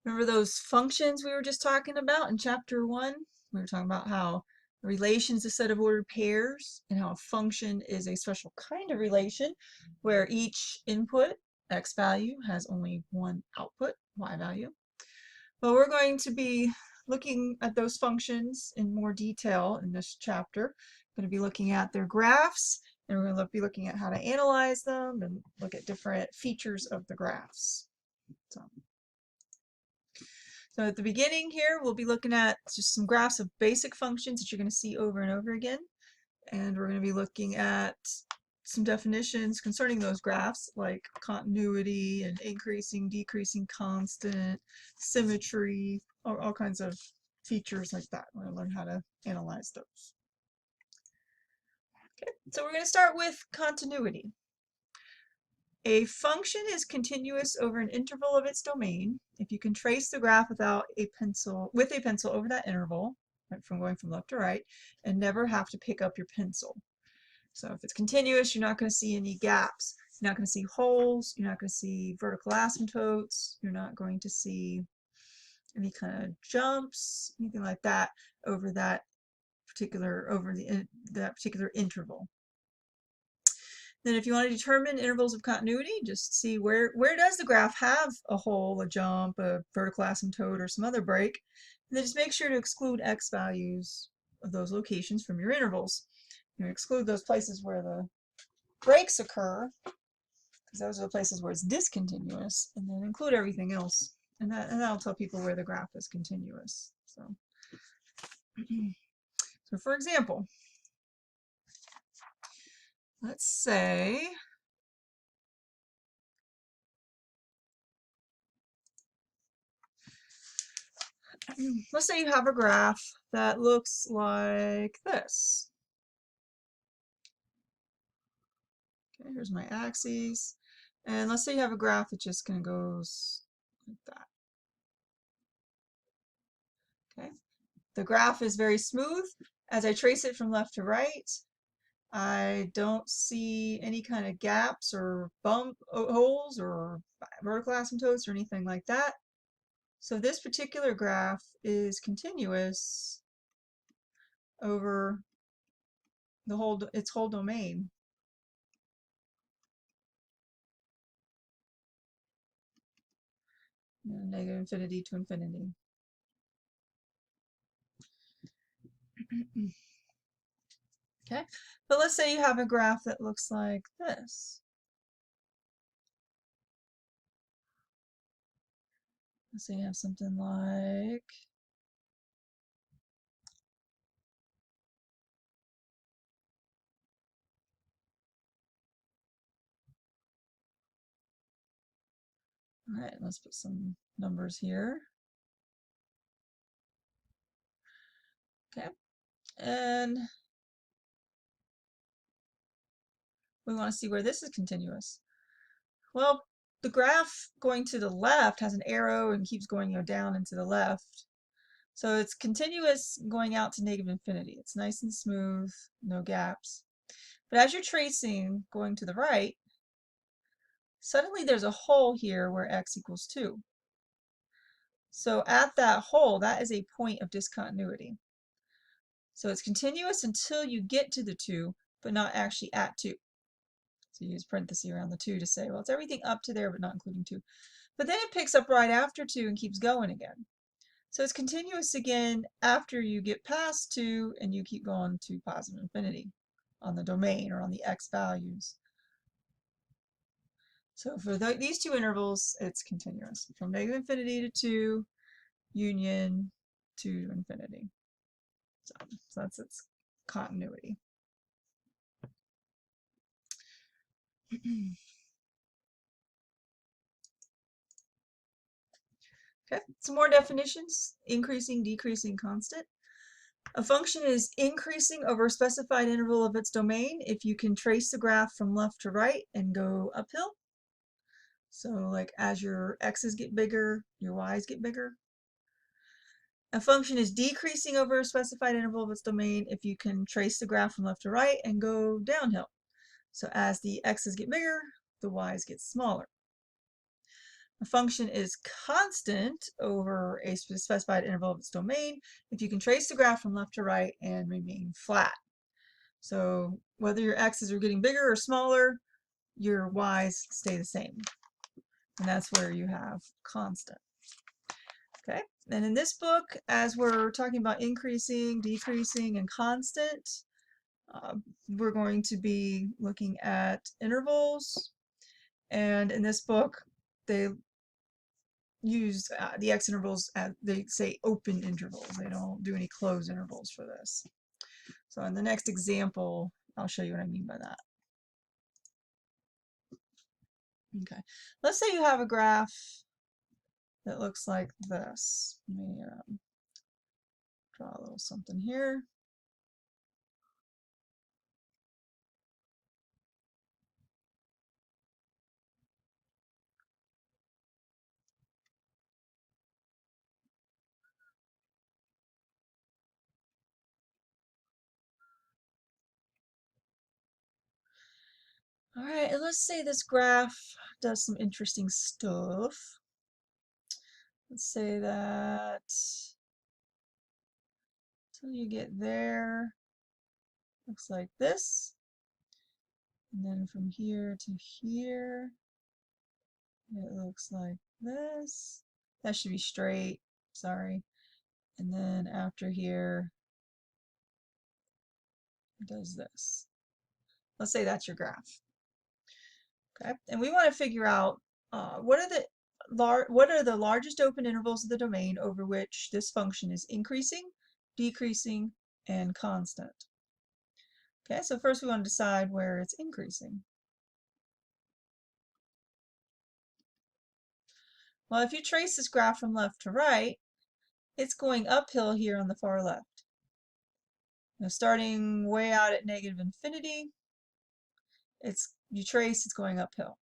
Remember those functions we were just talking about in chapter 1? We were talking about how a relation is a set of ordered pairs and how a function is a special kind of relation where each input, x value, has only one output, y value. Well, we're going to be looking at those functions in more detail in this chapter. We're going to be looking at their graphs, and we're going to be looking at how to analyze them and look at different features of the graphs. So at the beginning here, we'll be looking at just some graphs of basic functions that you're going to see over and over again. And we're going to be looking at some definitions concerning those graphs, like continuity and increasing, decreasing constant, symmetry, all kinds of features like that. We're going to learn how to analyze those. Okay, so we're going to start with continuity. A function is continuous over an interval of its domain if you can trace the graph with a pencil over that interval, right, from going from left to right, and never have to pick up your pencil. So if it's continuous, you're not going to see any gaps. You're not going to see holes. You're not going to see vertical asymptotes. You're not going to see any kind of jumps, anything like that over that particular interval. Then if you want to determine intervals of continuity, just see where does the graph have a hole, a jump, a vertical asymptote, or some other break. And then just make sure to exclude x values of those locations from your intervals. You exclude those places where the breaks occur, because those are the places where it's discontinuous, and then include everything else. And that'll tell people where the graph is continuous. So for example, let's say you have a graph that looks like this. Okay, here's my axes. And let's say you have a graph that just kind of goes like that. Okay. The graph is very smooth. As I trace it from left to right, I don't see any kind of gaps or bump holes or vertical asymptotes or anything like that. So this particular graph is continuous over its whole domain. Negative infinity to infinity. Okay, but let's say you have a graph that looks like this. Let's say you have something like all right, let's put some numbers here. Okay, and we want to see where this is continuous. Well, the graph going to the left has an arrow and keeps going down and to the left. So it's continuous going out to negative infinity. It's nice and smooth, no gaps. But as you're tracing going to the right, suddenly there's a hole here where x equals 2. So at that hole, that is a point of discontinuity. So it's continuous until you get to the 2, but not actually at 2. So you use parenthesis around the 2 to say, well, it's everything up to there, but not including 2. But then it picks up right after 2 and keeps going again. So it's continuous again after you get past 2 and you keep going to positive infinity on the domain or on the x values. So for these two intervals, it's continuous from negative infinity to 2, union 2 to infinity. So that's its continuity. Okay, some more definitions. Increasing, decreasing, constant. A function is increasing over a specified interval of its domain if you can trace the graph from left to right and go uphill. So like as your x's get bigger, your y's get bigger. A function is decreasing over a specified interval of its domain if you can trace the graph from left to right and go downhill. So as the x's get bigger, the y's get smaller. A function is constant over a specified interval of its domain if you can trace the graph from left to right and remain flat. So whether your x's are getting bigger or smaller, your y's stay the same. And that's where you have constant. Okay, and in this book, as we're talking about increasing, decreasing, and constant, we're going to be looking at intervals. And in this book, they use the x intervals as they say open intervals. They don't do any closed intervals for this. So in the next example, I'll show you what I mean by that. Okay, let's say you have a graph that looks like this. Let me draw a little something here. All right, and let's say this graph does some interesting stuff. Let's say that until you get there, looks like this. And then from here to here, it looks like this. That should be straight, sorry. And then after here, it does this. Let's say that's your graph. Okay, and we want to figure out what are the largest open intervals of the domain over which this function is increasing, decreasing, and constant. Okay, so first we want to decide where it's increasing. Well, if you trace this graph from left to right, it's going uphill here on the far left. Now, starting way out at negative infinity, you trace, it's going uphill.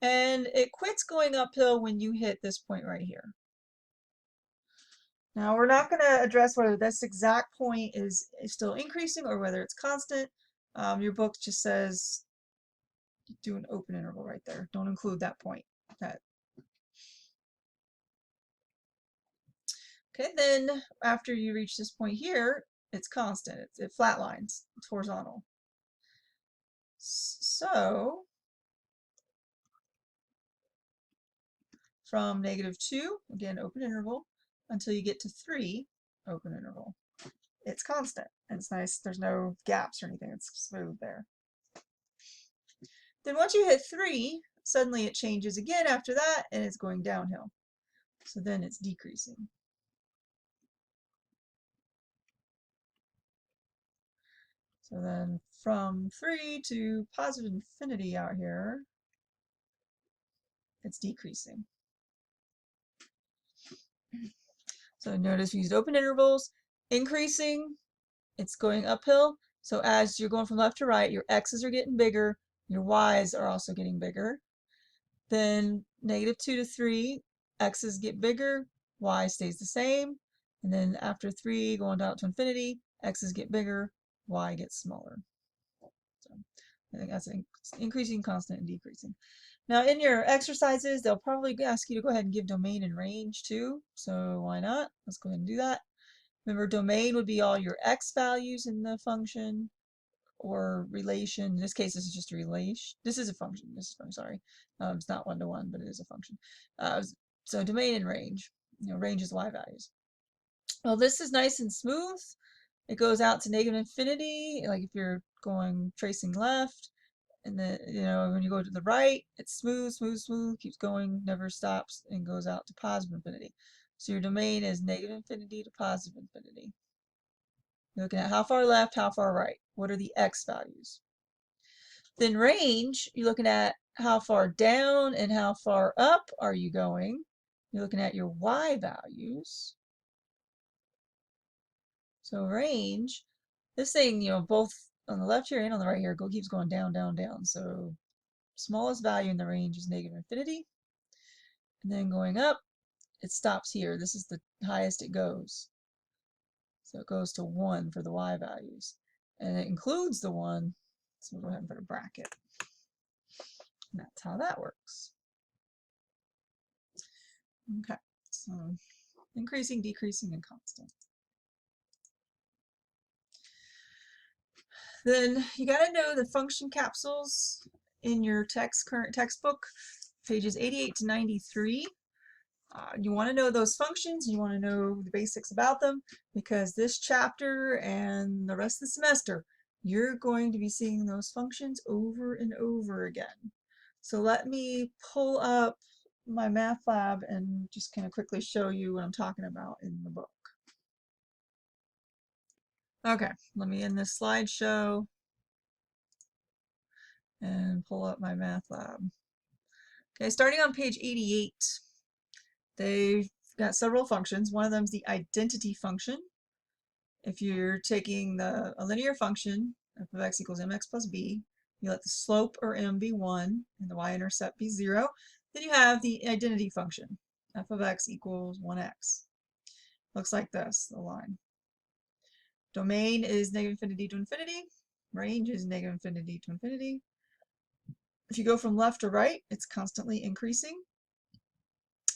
And it quits going uphill when you hit this point right here. Now we're not going to address whether this exact point is still increasing or whether it's constant. Your book just says do an open interval right there. Don't include that point. Okay, then after you reach this point here, it's constant. It flatlines. It's horizontal. So from -2, again open interval, until you get to 3, open interval. It's constant, and it's nice. There's no gaps or anything. It's smooth there. Then once you hit 3, suddenly it changes again after that, and it's going downhill. So then it's decreasing. So then from 3 to positive infinity out here, it's decreasing. So notice we used open intervals, increasing, it's going uphill. So as you're going from left to right, your x's are getting bigger, your y's are also getting bigger. Then -2 to 3, x's get bigger, y stays the same. And then after 3, going down to infinity, x's get bigger, y gets smaller. So I think that's increasing, constant, and decreasing. Now in your exercises, they'll probably ask you to go ahead and give domain and range too. So why not? Let's go ahead and do that. Remember, domain would be all your x values in the function or relation. In this case, this is just a relation. This is a function. I'm sorry. It's not one-to-one, but it is a function. So domain and range. Range is y values. Well, this is nice and smooth. It goes out to negative infinity, like if you're tracing left. And then, when you go to the right, it's smooth, smooth, smooth, keeps going, never stops, and goes out to positive infinity. So your domain is negative infinity to positive infinity. You're looking at how far left, how far right. What are the x values? Then range, you're looking at how far down and how far up are you going. You're looking at your y values. So range, this thing, both on the left here and on the right here, keeps going down, down, down. So smallest value in the range is negative infinity. And then going up, it stops here. This is the highest it goes. So it goes to 1 for the y values. And it includes the 1. So we'll go ahead and put a bracket. And that's how that works. Okay, so increasing, decreasing, and constant. Then you got to know the function capsules in your current textbook, pages 88 to 93. You want to know those functions, you want to know the basics about them, because this chapter and the rest of the semester, you're going to be seeing those functions over and over again. So let me pull up my math lab and just kind of quickly show you what I'm talking about in the book. Okay, let me end this slideshow and pull up my math lab. Okay, starting on page 88, they've got several functions. One of them is the identity function. If you're taking a linear function, f of x equals mx plus b, you let the slope, or m, be 1 and the y-intercept be 0. Then you have the identity function, f of x equals 1x. Looks like this, the line. Domain is negative infinity to infinity. Range is negative infinity to infinity. If you go from left to right, it's constantly increasing.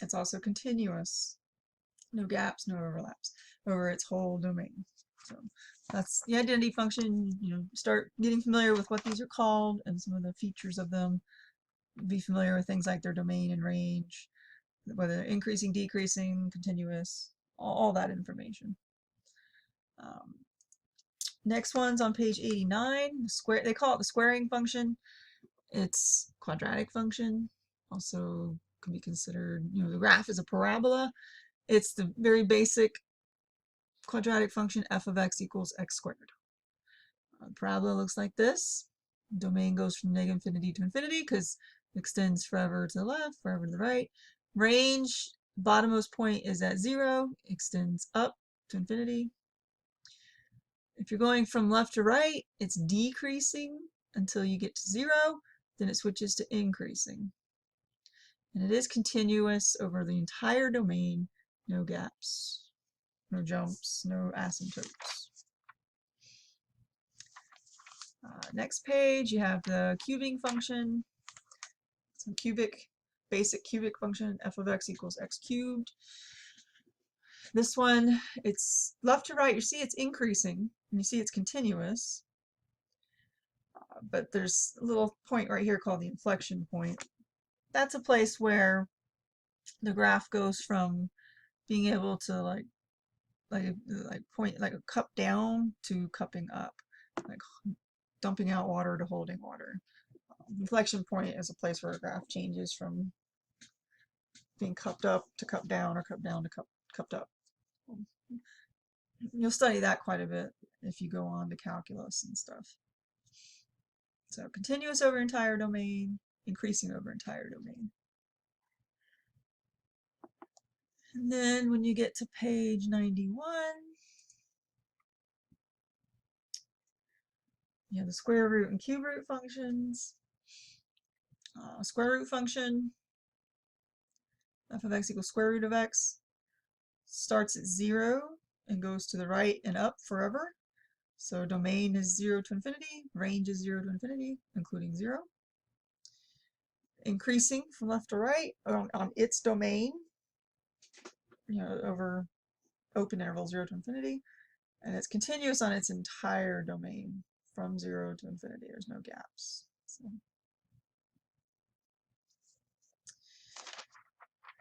It's also continuous. No gaps, no overlaps over its whole domain. So that's the identity function. Start getting familiar with what these are called and some of the features of them. Be familiar with things like their domain and range, whether increasing, decreasing, continuous, all that information. Next one's on page 89. They call it the squaring function. It's quadratic function. Also can be considered, the graph is a parabola. It's the very basic quadratic function, f of x equals x squared. Parabola looks like this. Domain goes from negative infinity to infinity because it extends forever to the left, forever to the right. Range, bottommost point is at 0, extends up to infinity. If you're going from left to right, it's decreasing until you get to 0, then it switches to increasing. And it is continuous over the entire domain, no gaps, no jumps, no asymptotes. Next page, you have the cubing function. Some basic cubic function, f of x equals x cubed. This one, it's left to right. You see it's increasing, and you see it's continuous. But there's a little point right here called the inflection point. That's a place where the graph goes from being able to point like a cup down to cupping up, like dumping out water to holding water. Inflection point is a place where a graph changes from being cupped up to cupped down, or cupped down to cupped up. You'll study that quite a bit if you go on to calculus and stuff. So continuous over entire domain, increasing over entire domain. And then when you get to page 91, you have the square root and cube root functions. Square root function, f of x equals square root of x, starts at 0 and goes to the right and up forever. So domain is 0 to infinity, range is 0 to infinity, including 0. Increasing from left to right on its domain, over open interval 0 to infinity, and it's continuous on its entire domain from 0 to infinity. There's no gaps. So.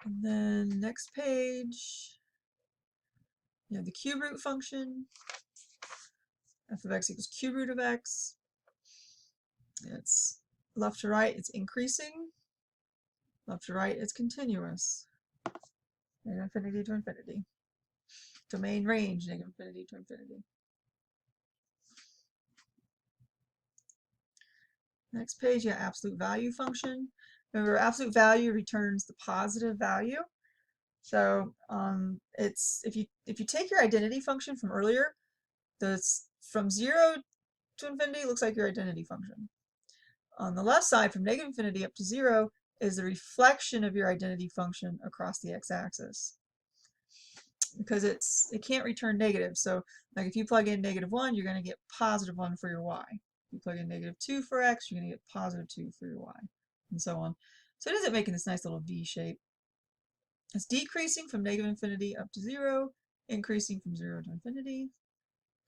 And then next page, you have the cube root function. F of x equals cube root of x. It's left to right, it's increasing. Left to right, it's continuous. Negative infinity to infinity. Domain range, negative infinity to infinity. Next page, you have absolute value function. Remember, absolute value returns the positive value. So it's if you take your identity function from earlier, from 0 to infinity looks like your identity function. On the left side, from negative infinity up to 0, is the reflection of your identity function across the x-axis. Because it can't return negative. So like if you plug in -1, you're going to get +1 for your y. If you plug in -2 for x, you're going to get +2 for your y. and so on. So it ends up making this nice little V shape. It's decreasing from negative infinity up to 0, increasing from 0 to infinity,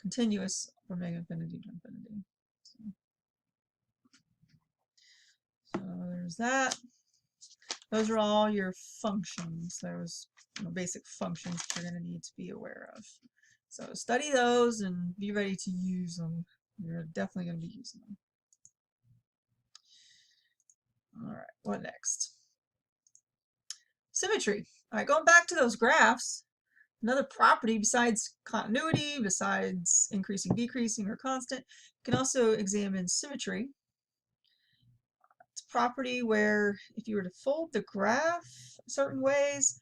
continuous from negative infinity to infinity. So there's that. Those are all your functions, those basic functions that you're going to need to be aware of. So study those and be ready to use them. You're definitely going to be using them. All right, what next? Symmetry. All right, going back to those graphs, another property besides continuity, besides increasing, decreasing, or constant, you can also examine symmetry. It's a property where if you were to fold the graph certain ways,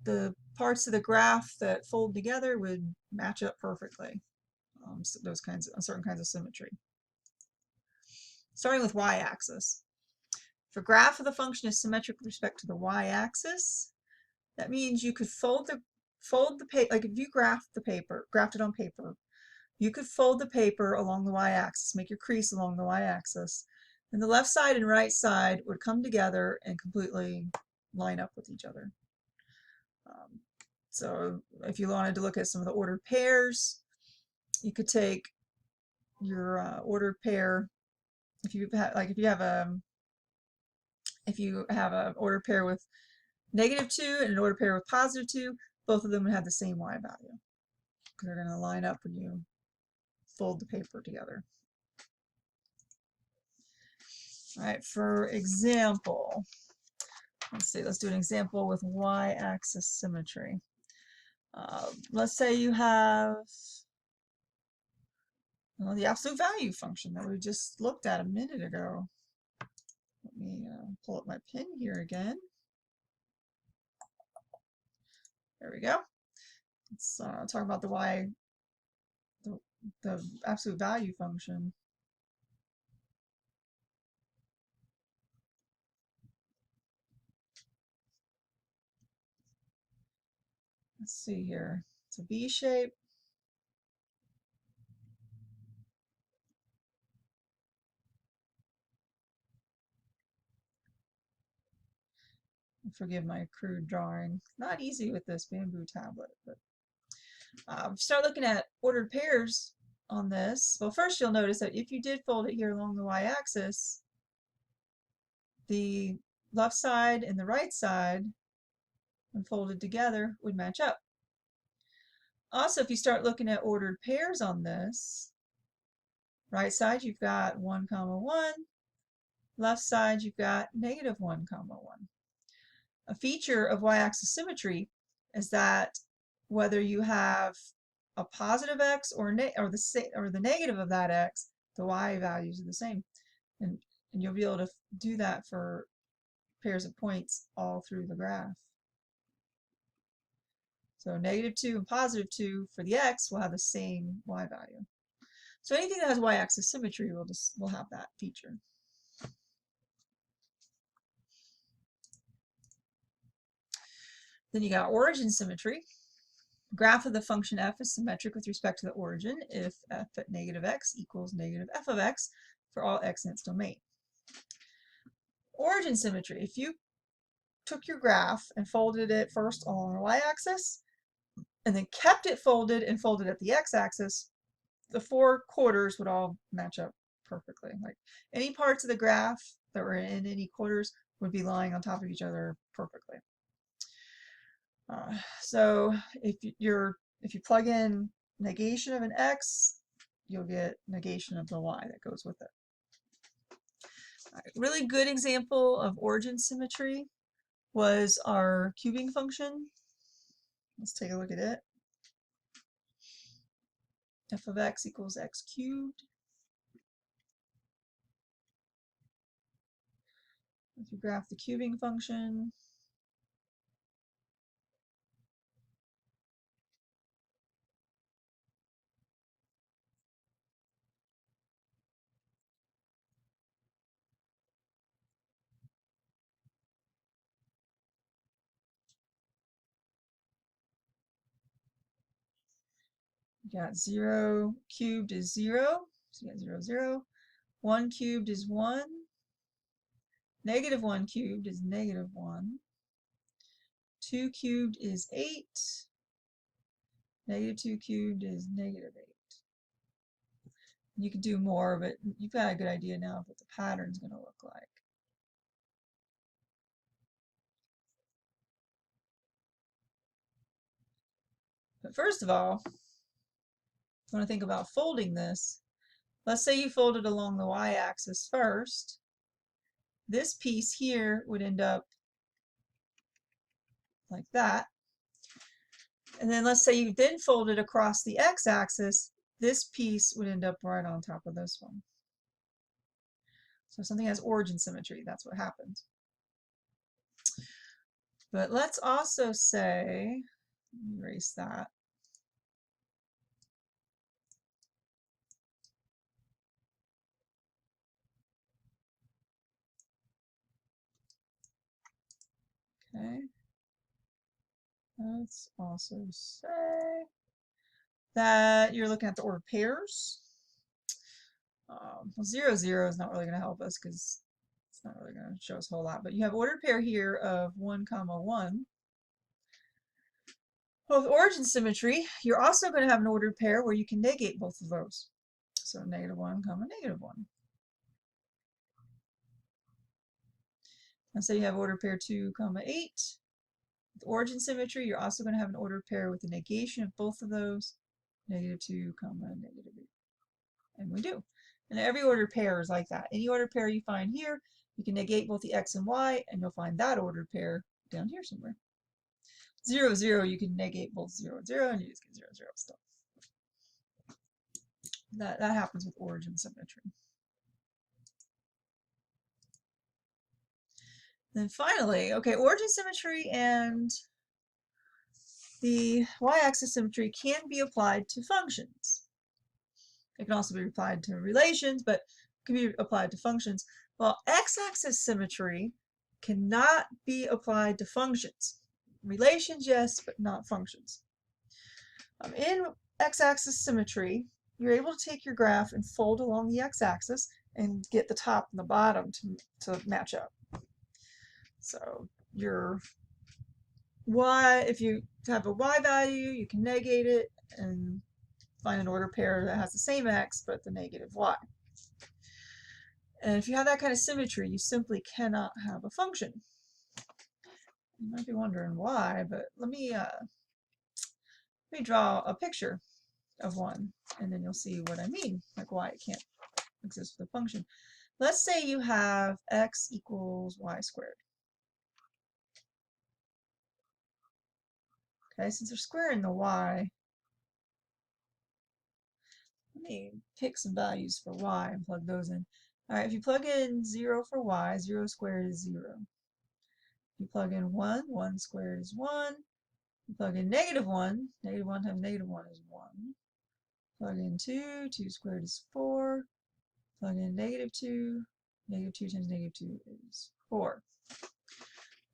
the parts of the graph that fold together would match up perfectly. So those kinds of certain kinds of symmetry. Starting with y-axis. If a graph of the function is symmetric with respect to the y-axis, that means you could fold the paper, like if you graphed it on paper, you could fold the paper along the y-axis, make your crease along the y-axis, and the left side and right side would come together and completely line up with each other. So if you wanted to look at some of the ordered pairs, you could take your ordered pair. If you have a ordered pair with -2 and an ordered pair with +2, both of them would have the same y value because they're going to line up when you fold the paper together. All right, for example, let's do an example with y-axis symmetry. Let's say you have the absolute value function that we just looked at a minute ago. Let me pull up my pen here again. There we go. Let's talk about the absolute value function. Let's see here. It's a V shape. Forgive my crude drawing. Not easy with this bamboo tablet, but start looking at ordered pairs on this. Well, first you'll notice that if you did fold it here along the y-axis, the left side and the right side, when folded together, would match up. Also, if you start looking at ordered pairs on this, right side you've got 1, 1, left side you've got -1, 1. A feature of y-axis symmetry is that whether you have a positive x or the negative of that x, the y values are the same, and you'll be able to do that for pairs of points all through the graph. So -2 and +2 for the x will have the same y value. So anything that has y-axis symmetry will have that feature. Then you got origin symmetry. Graph of the function f is symmetric with respect to the origin if f at -x equals -f of x for all x in its domain. Origin symmetry. If you took your graph and folded it first along the y-axis and then kept it folded and folded at the x-axis, the 4 quarters would all match up perfectly. Like any parts of the graph that were in any quarters would be lying on top of each other perfectly. So if you plug in negation of an x, you'll get negation of the y that goes with it. Really good example of origin symmetry was our cubing function. Let's take a look at it. F of x equals x cubed. If you graph the cubing function, you got 0 cubed is 0, so you got 0, 0. 1 cubed is 1, Negative 1 cubed is negative 1. 2 cubed is 8. Negative 2 cubed is negative 8. You could do more, but you've got a good idea now of what the pattern's going to look like. But first of all, you want to think about folding this. Let's say you fold it along the y-axis first. This piece here would end up like that. And then let's say you then fold it across the x-axis. This piece would end up right on top of this one. So if something has origin symmetry, that's what happens. But let's also say, erase that. Okay. Let's also say that you're looking at the ordered pairs. Well, 0, 0 is not really going to help us because it's not really going to show us a whole lot. But you have ordered pair here of 1, 1. Well, with origin symmetry, you're also going to have an ordered pair where you can negate both of those. So negative 1, negative 1. And so you have ordered pair 2, 8. With origin symmetry, you're also going to have an ordered pair with the negation of both of those, negative 2, negative 8. And we do. And every ordered pair is like that. Any ordered pair you find here, you can negate both the x and y, and you'll find that ordered pair down here somewhere. 0, 0, you can negate both 0, 0, and you just get 0, 0 stuff. That happens with origin symmetry. Then finally, okay, origin symmetry and the y-axis symmetry can be applied to functions. It can also be applied to relations, but it can be applied to functions. Well, x-axis symmetry cannot be applied to functions. Relations, yes, but not functions. In x-axis symmetry, you're able to take your graph and fold along the x-axis and get the top and the bottom to match up. So your y, if you have a y value, you can negate it and find an ordered pair that has the same x but the negative y. And if you have that kind of symmetry, you simply cannot have a function. You might be wondering why, but let me draw a picture of one, and then you'll see what I mean, like why it can't exist with a function. Let's say you have x equals y squared. Okay, since they're squaring the y, let me pick some values for y and plug those in. All right, if you plug in 0 for y, 0 squared is 0. You plug in 1, 1 squared is 1. You plug in negative 1 times negative 1 is 1. Plug in 2, 2 squared is 4. Plug in negative 2 times negative 2 is 4.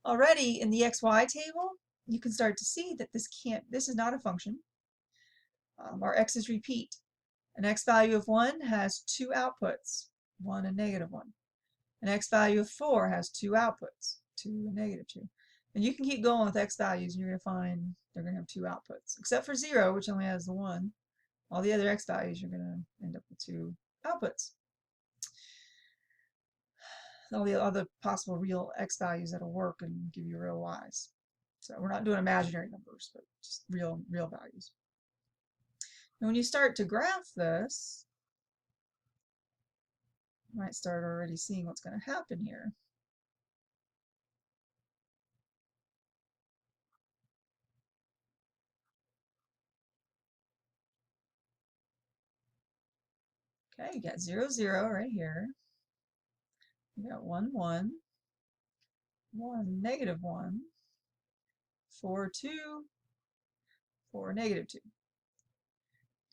Already in the xy table, you can start to see that this is not a function. Our x's repeat. An x value of 1 has two outputs, 1 and negative 1. An x value of 4 has two outputs, 2 and negative 2. And you can keep going with x values and you're going to find they're going to have two outputs. Except for 0, which only has the 1. All the other x values you're going to end up with two outputs. All the other possible real x values that'll work and give you real y's. So we're not doing imaginary numbers, but just real values. And when you start to graph this, you might start already seeing what's going to happen here. Okay, you got 0, 0 right here. You got 1, 1, 1, negative 1, 4, 2, 4, negative 2.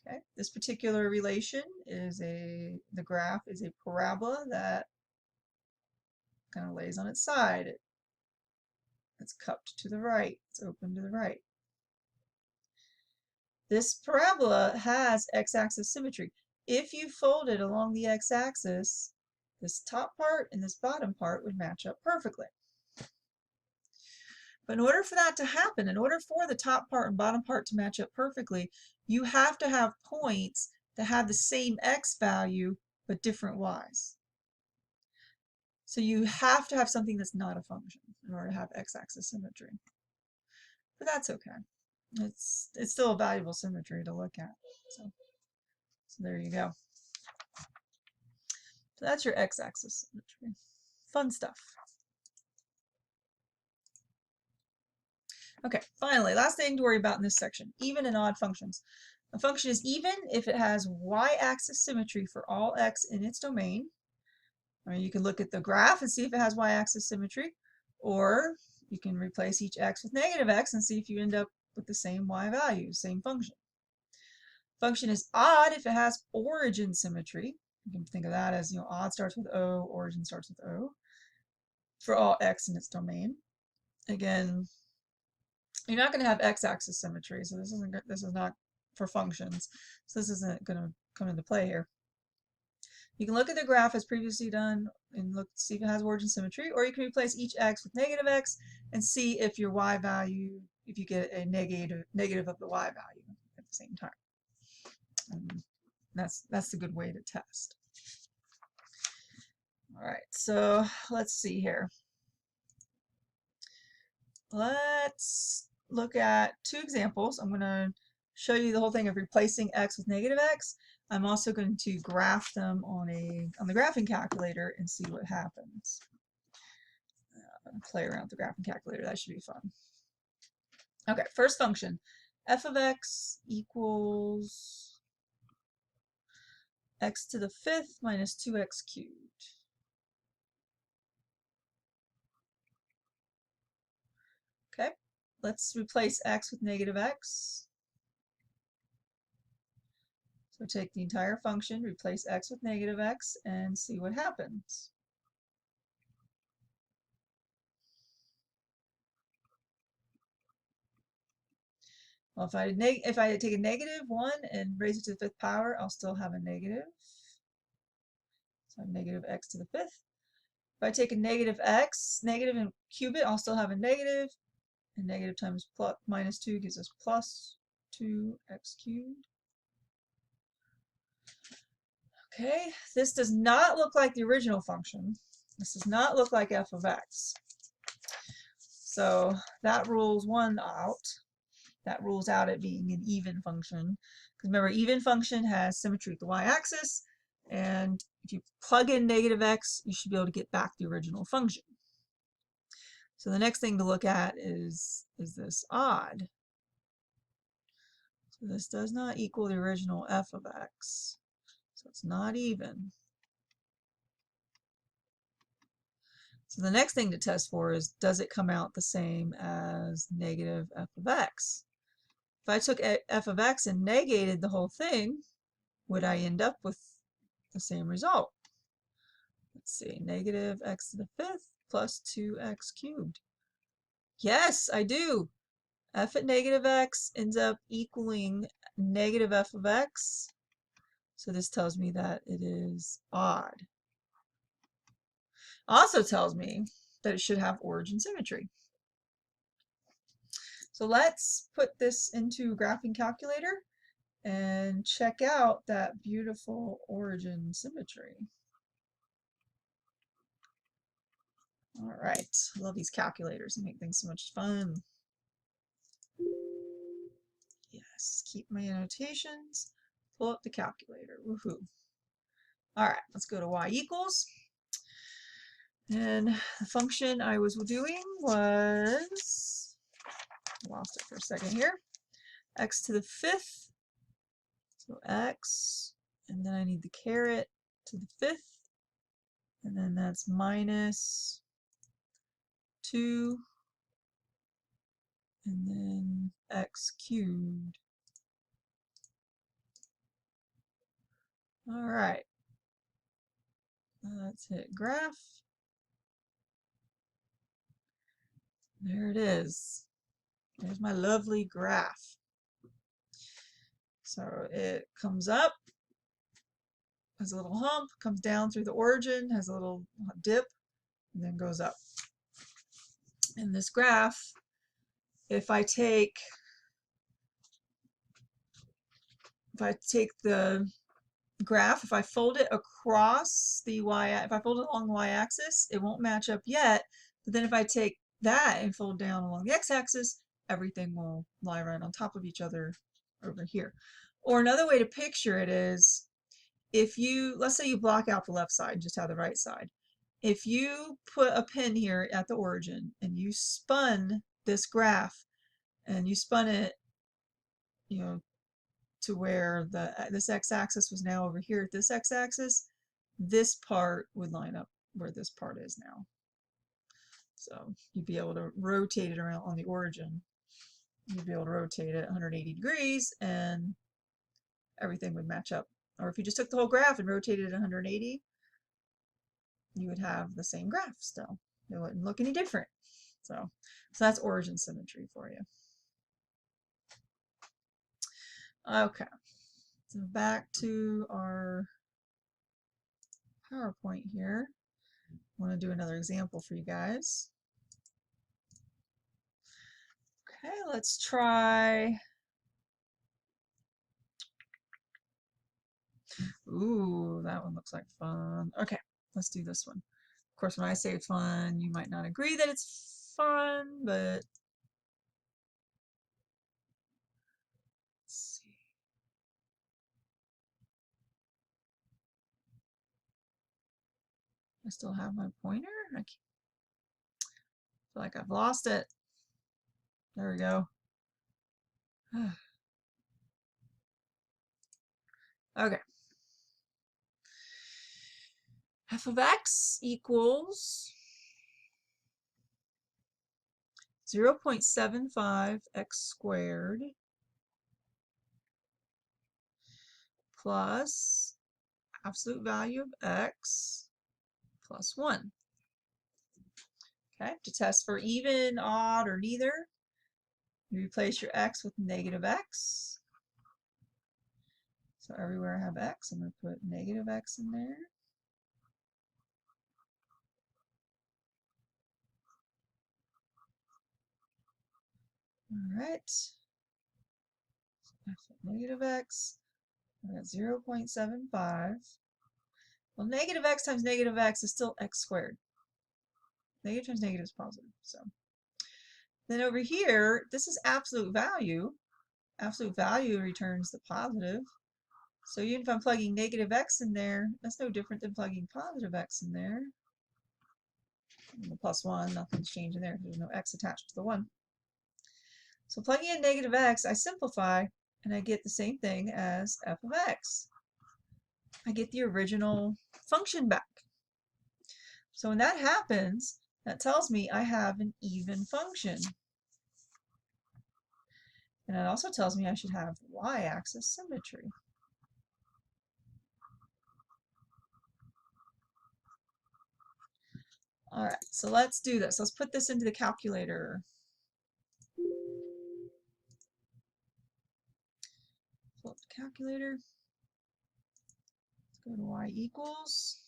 Okay, this particular relation is the graph is a parabola that kind of lays on its side. It's cupped to the right. It's open to the right. This parabola has x-axis symmetry. If you fold it along the x-axis, this top part and this bottom part would match up perfectly. But in order for that to happen, in order for the top part and bottom part to match up perfectly, you have to have points that have the same x value but different y's. So you have to have something that's not a function in order to have x-axis symmetry. But that's okay. It's still a valuable symmetry to look at. So there you go. So that's your x-axis symmetry. Fun stuff. Okay, finally, last thing to worry about in this section, even and odd functions. A function is even if it has y-axis symmetry for all x in its domain. Or you can look at the graph and see if it has y-axis symmetry, or you can replace each x with negative x and see if you end up with the same y value, same function. Function is odd if it has origin symmetry. You can think of that as, you know, odd starts with O, origin starts with O, for all x in its domain. Again, you're not going to have x-axis symmetry, so this is not for functions, so this isn't going to come into play here. You can look at the graph as previously done and look see if it has origin symmetry, or you can replace each x with negative x and see if your y value, if you get a negative of the y value at the same time. That's a good way to test. All right, so let's see here. Let's look at two examples. I'm going to show you the whole thing of replacing x with negative x. I'm also going to graph them on the graphing calculator and see what happens. Play around with the graphing calculator. That should be fun. Okay, first function, f of x equals x to the 5th minus 2x cubed. Okay, let's replace x with negative x. So take the entire function, replace x with negative x, and see what happens. Well, if I take a negative 1 and raise it to the 5th power, I'll still have a negative. So I have negative x to the 5th. If I take a negative x, negative and cube it, I'll still have a negative. And negative times minus 2 gives us plus 2x cubed. Okay, this does not look like the original function. This does not look like f of x. So that rules one out. That rules out it being an even function. Because remember, even function has symmetry at the y-axis, and if you plug in negative x, you should be able to get back the original function. So the next thing to look at is this odd? So this does not equal the original f of x. So it's not even. So the next thing to test for is, does it come out the same as negative f of x? If I took f of x and negated the whole thing, would I end up with the same result? Let's see, negative x to the 5th plus 2x cubed. Yes, I do. F at negative x ends up equaling negative f of x. So this tells me that it is odd. Also tells me that it should have origin symmetry. So let's put this into graphing calculator and check out that beautiful origin symmetry. All right, I love these calculators. They make things so much fun. Yes, keep my annotations. Pull up the calculator. Woohoo. All right, let's go to y equals. And the function I was doing was, lost it for a second here, x to the 5th. So x, and then I need the caret to the 5th. And then that's minus 2, and then x cubed. All right, let's hit graph. There it is. There's my lovely graph. So it comes up has a little hump, comes down through the origin, has a little dip, and then goes up. In this graph, if I take the graph, if I fold it across the if I fold it along the y-axis, it won't match up yet. But then if I take that and fold down along the x-axis, everything will lie right on top of each other over here. Or another way to picture it is, if you, let's say you block out the left side and just have the right side. If you put a pin here at the origin and you spun this graph and you spun it, you know, to where this x-axis was now over here at this x-axis, this part would line up where this part is now. So you'd be able to rotate it around on the origin. You'd be able to rotate it 180 degrees and everything would match up. Or if you just took the whole graph and rotated it 180, you would have the same graph still. It wouldn't look any different. So that's origin symmetry for you. Okay, so back to our PowerPoint here. I want to do another example for you guys. Okay, let's try. Ooh, that one looks like fun. Okay, let's do this one. Of course, when I say fun, you might not agree that it's fun, but let's see. I still have my pointer. I feel like I've lost it. There we go. Okay. F of x equals 0.75 x squared plus absolute value of x plus 1. Okay, to test for even, odd, or neither, you replace your x with negative x. So everywhere I have x, I'm going to put negative x in there. All right. Negative x, I got 0.75. Well, negative x times negative x is still x squared. Negative times negative is positive. So then over here, this is absolute value. Absolute value returns the positive. So even if I'm plugging negative x in there, that's no different than plugging positive x in there. And the plus 1, nothing's changing there. There's no x attached to the 1. So plugging in negative x, I simplify, and I get the same thing as f of x. I get the original function back. So when that happens, that tells me I have an even function. And it also tells me I should have y-axis symmetry. All right, so let's do this. Let's put this into the calculator. Pull up the calculator. Let's go to y equals.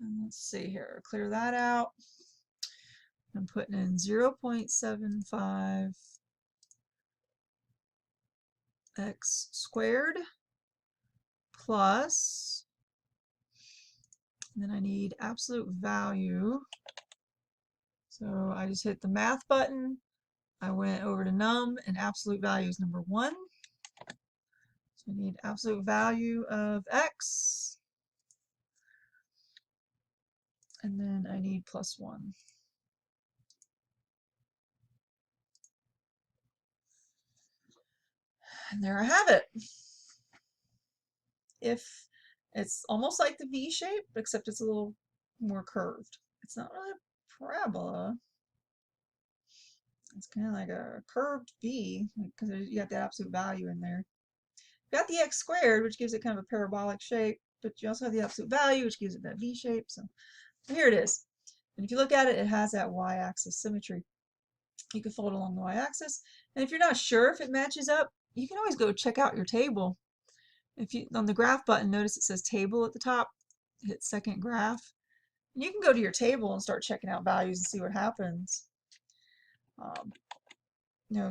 And let's see here, clear that out. I'm putting in 0.75 x squared plus, and then I need absolute value. So I just hit the math button. I went over to num, and absolute value is number 1. So I need absolute value of x. And then I need plus 1. And there I have it. If it's almost like the V shape, except it's a little more curved. It's not really a parabola. It's kind of like a curved V, because you got the absolute value in there. You got the x squared, which gives it kind of a parabolic shape, but you also have the absolute value, which gives it that V shape. So here it is. And if you look at it, it has that y-axis symmetry. You can fold along the y-axis. And if you're not sure if it matches up, you can always go check out your table. If you, on the graph button, notice it says table at the top, hit second graph. And you can go to your table and start checking out values and see what happens.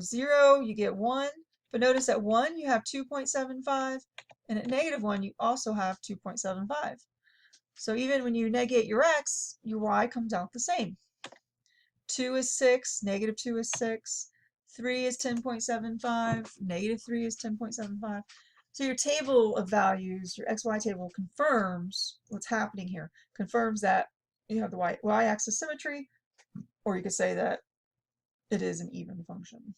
0, you get 1, but notice at 1 you have 2.75, and at -1 you also have 2.75. So even when you negate your x, your y comes out the same. 2 is 6, -2 is 6, 3 is 10.75, -3 is 10.75. So your table of values, your xy table, confirms what's happening here. Confirms that you have the y-axis symmetry, or you could say that it is an even function.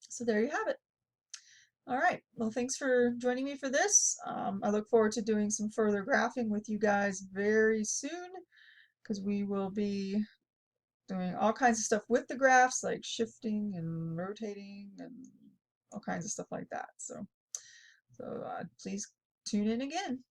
So there you have it. All right, well, thanks for joining me for this. I look forward to doing some further graphing with you guys very soon, because we will be doing all kinds of stuff with the graphs, like shifting and rotating and all kinds of stuff like that. So please tune in again.